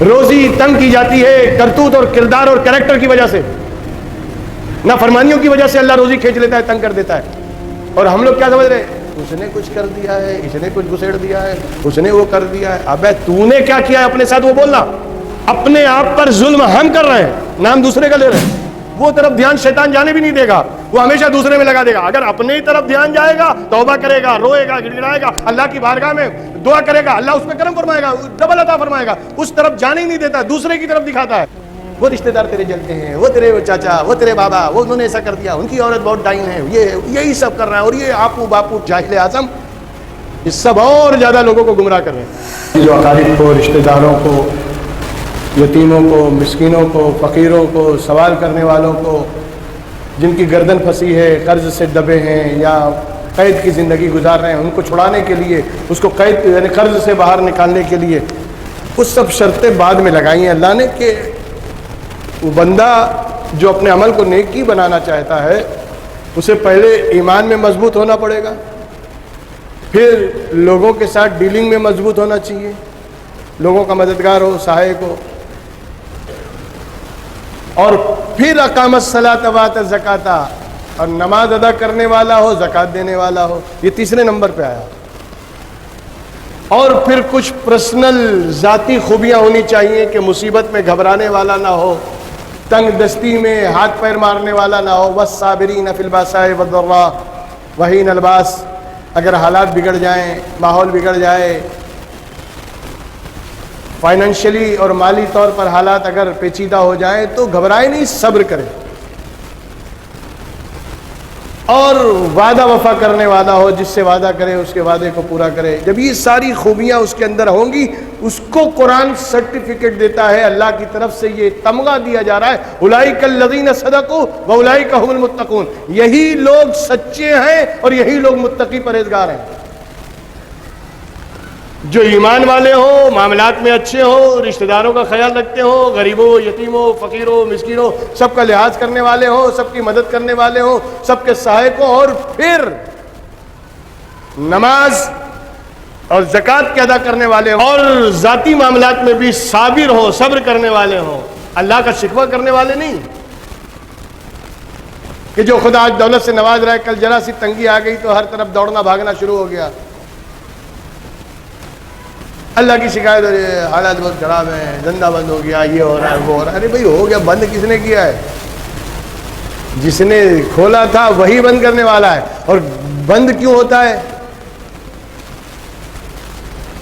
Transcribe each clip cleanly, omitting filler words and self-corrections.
روزی تنگ کی جاتی ہے کرتوت اور کردار اور کریکٹر کی وجہ سے، نافرمانیوں کی وجہ سے اللہ روزی کھینچ لیتا ہے، تنگ کر دیتا ہے. اور ہم لوگ کیا سمجھ رہے ہیں؟ اس نے کچھ کر دیا ہے، اس نے کچھ گھسیڑ دیا ہے، اس نے وہ کر دیا ہے. ابے تو نے کیا کیا ہے اپنے ساتھ وہ بولنا. اپنے آپ پر ظلم ہم کر رہے ہیں، نام دوسرے کا لے رہے ہیں. وہ طرف دھیان شیطان جانے بھی نہیں دے گا، وہ ہمیشہ دوسرے میں لگا دے گا. اگر اپنے ہی طرف دھیان جائے گا، توبہ کرے گا، روئے گا، گڑ گڑائے گا، اللہ کی بارگاہ میں دعا کرے گا، اللہ اس پہ کرم فرمائے گا، ڈبل عطا فرمائے گا. اس طرف جانے ہی نہیں دیتا، دوسرے کی طرف دکھاتا ہے. وہ رشتہ دار تیرے جلتے ہیں، وہ تیرے چاچا، وہ تیرے بابا، وہ انہوں نے ایسا کر دیا، ان کی عورت بہت ڈائن ہے، یہی سب کر رہا ہے. اور یہ آپو باپو جاہل اعظم، یہ سب اور زیادہ لوگوں کو گمراہ کر رہے ہیں. جو اقارب کو، رشتہ داروں کو، یتیموں کو، مسکینوں کو، فقیروں کو، سوال کرنے والوں کو، جن کی گردن پھنسی ہے، قرض سے دبے ہیں یا قید کی زندگی گزار رہے ہیں، ان کو چھڑانے کے لیے، اس کو قید یعنی قرض سے باہر نکالنے کے لیے اس سب شرطیں بعد میں لگائی ہیں اللہ نے کہ وہ بندہ جو اپنے عمل کو نیکی بنانا چاہتا ہے اسے پہلے ایمان میں مضبوط ہونا پڑے گا، پھر لوگوں کے ساتھ ڈیلنگ میں مضبوط ہونا چاہیے، لوگوں کا مددگار ہو، سہایک ہو، اور پھر اقام الصلاۃ وآتى الزکاۃ، اور نماز ادا کرنے والا ہو، زکوٰۃ دینے والا ہو. یہ تیسرے نمبر پہ آیا. اور پھر کچھ پرسنل ذاتی خوبیاں ہونی چاہیے کہ مصیبت میں گھبرانے والا نہ ہو، تنگ دستی میں ہاتھ پیر مارنے والا نہ ہو. والصابرین فی البأساء والضراء وحین الباس. اگر حالات بگڑ جائیں، ماحول بگڑ جائے، فائنینشلی اور مالی طور پر حالات اگر پیچیدہ ہو جائیں تو گھبرائے نہیں، صبر کرے. اور وعدہ وفا کرنے والا ہو، جس سے وعدہ کرے اس کے وعدے کو پورا کرے. جب یہ ساری خوبیاں اس کے اندر ہوں گی، اس کو قرآن سرٹیفکیٹ دیتا ہے، اللہ کی طرف سے یہ تمغہ دیا جا رہا ہے، اولئک الذین صدقوا واولئک هم المتقون. یہی لوگ سچے ہیں اور یہی لوگ متقی پرہیزگار ہیں. جو ایمان والے ہوں، معاملات میں اچھے ہوں، رشتہ داروں کا خیال رکھتے ہوں، غریبوں، یتیموں، فقیروں، مسکینوں، سب کا لحاظ کرنے والے ہوں، سب کی مدد کرنے والے ہوں، سب کے سہایک ہوں، اور پھر نماز اور زکوٰۃ کے ادا کرنے والے ہوں، اور ذاتی معاملات میں بھی صابر ہوں، صبر کرنے والے ہوں، اللہ کا شکوہ کرنے والے نہیں کہ جو خدا آج دولت سے نواز رہا ہے، کل ذرا سی تنگی آ گئی تو ہر طرف دوڑنا بھاگنا شروع ہو گیا. اللہ کی شکایت ہو رہی ہے، حالات بہت خراب ہیں، دھندا بند ہو گیا، یہ ہو رہا ہے، وہ ہو رہا ہے. ارے بھائی ہو گیا، بند کس نے کیا ہے؟ جس نے کھولا تھا وہی بند کرنے والا ہے. اور بند کیوں ہوتا ہے؟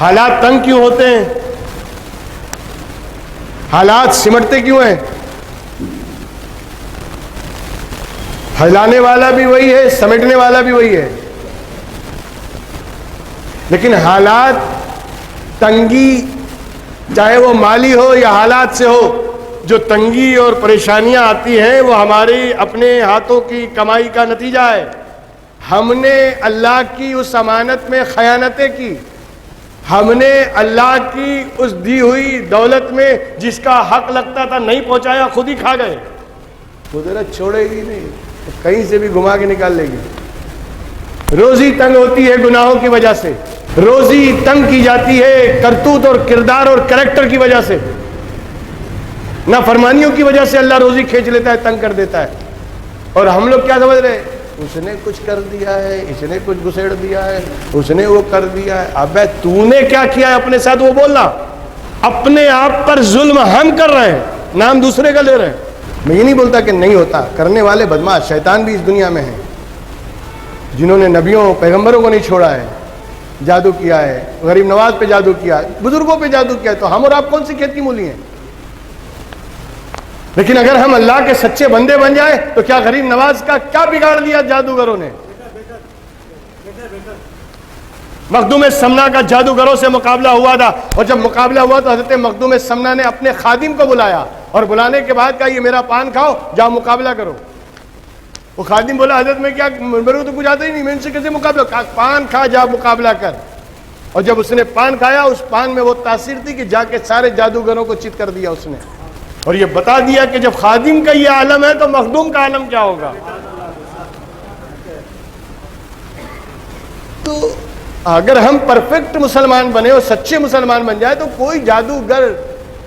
حالات تنگ کیوں ہوتے ہیں؟ حالات سمٹتے کیوں ہیں؟ پھیلانے والا بھی وہی ہے، سمیٹنے والا بھی وہی ہے. لیکن حالات تنگی، چاہے وہ مالی ہو یا حالات سے ہو، جو تنگی اور پریشانیاں آتی ہیں وہ ہماری اپنے ہاتھوں کی کمائی کا نتیجہ ہے. ہم نے اللہ کی اس امانت میں خیانتیں کی، ہم نے اللہ کی اس دی ہوئی دولت میں جس کا حق لگتا تھا نہیں پہنچایا، خود ہی کھا گئے. قدرت چھوڑے گی نہیں، کہیں سے بھی گھما کے نکال لے گی. روزی تنگ ہوتی ہے گناہوں کی وجہ سے، روزی تنگ کی جاتی ہے کرتوت اور کردار اور کریکٹر کی وجہ سے، نافرمانیوں کی وجہ سے اللہ روزی کھینچ لیتا ہے، تنگ کر دیتا ہے. اور ہم لوگ کیا سمجھ رہے ہیں؟ اس نے کچھ کر دیا ہے، اس نے کچھ گھسیڑ دیا ہے، اس نے وہ کر دیا ہے. ابے تو نے کیا کیا ہے اپنے ساتھ وہ بولنا. اپنے آپ پر ظلم ہم کر رہے ہیں، نام دوسرے کا لے رہے ہیں. میں یہ نہیں بولتا کہ نہیں ہوتا، کرنے والے بدماش شیطان بھی اس دنیا میں ہیں، جنہوں نے نبیوں پیغمبروں کو نہیں چھوڑا ہے، جادو کیا ہے، غریب نواز پہ جادو کیا ہے، بزرگوں پہ جادو کیا ہے. تو ہم اور آپ کون سی کھیت کی مولی ہیں؟ لیکن اگر ہم اللہ کے سچے بندے بن جائیں تو کیا غریب نواز کا کیا بگاڑ دیا جادوگروں نے؟ مخدوم سمنا کا جادوگروں سے مقابلہ ہوا تھا، اور جب مقابلہ ہوا تو حضرت مخدوم سمنا نے اپنے خادم کو بلایا، اور بلانے کے بعد کہا یہ میرا پان کھاؤ، جاؤ مقابلہ کرو. وہ خادم بولا حضرت میں کیا، میرے کو تو کچھ آتا ہی نہیں، میں ان سے کیسے مقابلہ؟ کہا پان کھا، جا مقابلہ کر. اور جب اس نے پان کھایا، اس پان میں وہ تاثیر تھی کہ جا کے سارے جادوگروں کو چت کر دیا اس نے، اور یہ بتا دیا کہ جب خادم کا یہ عالم ہے تو مخدوم کا عالم کیا ہوگا. تو اگر ہم پرفیکٹ مسلمان بنے اور سچے مسلمان بن جائے تو کوئی جادوگر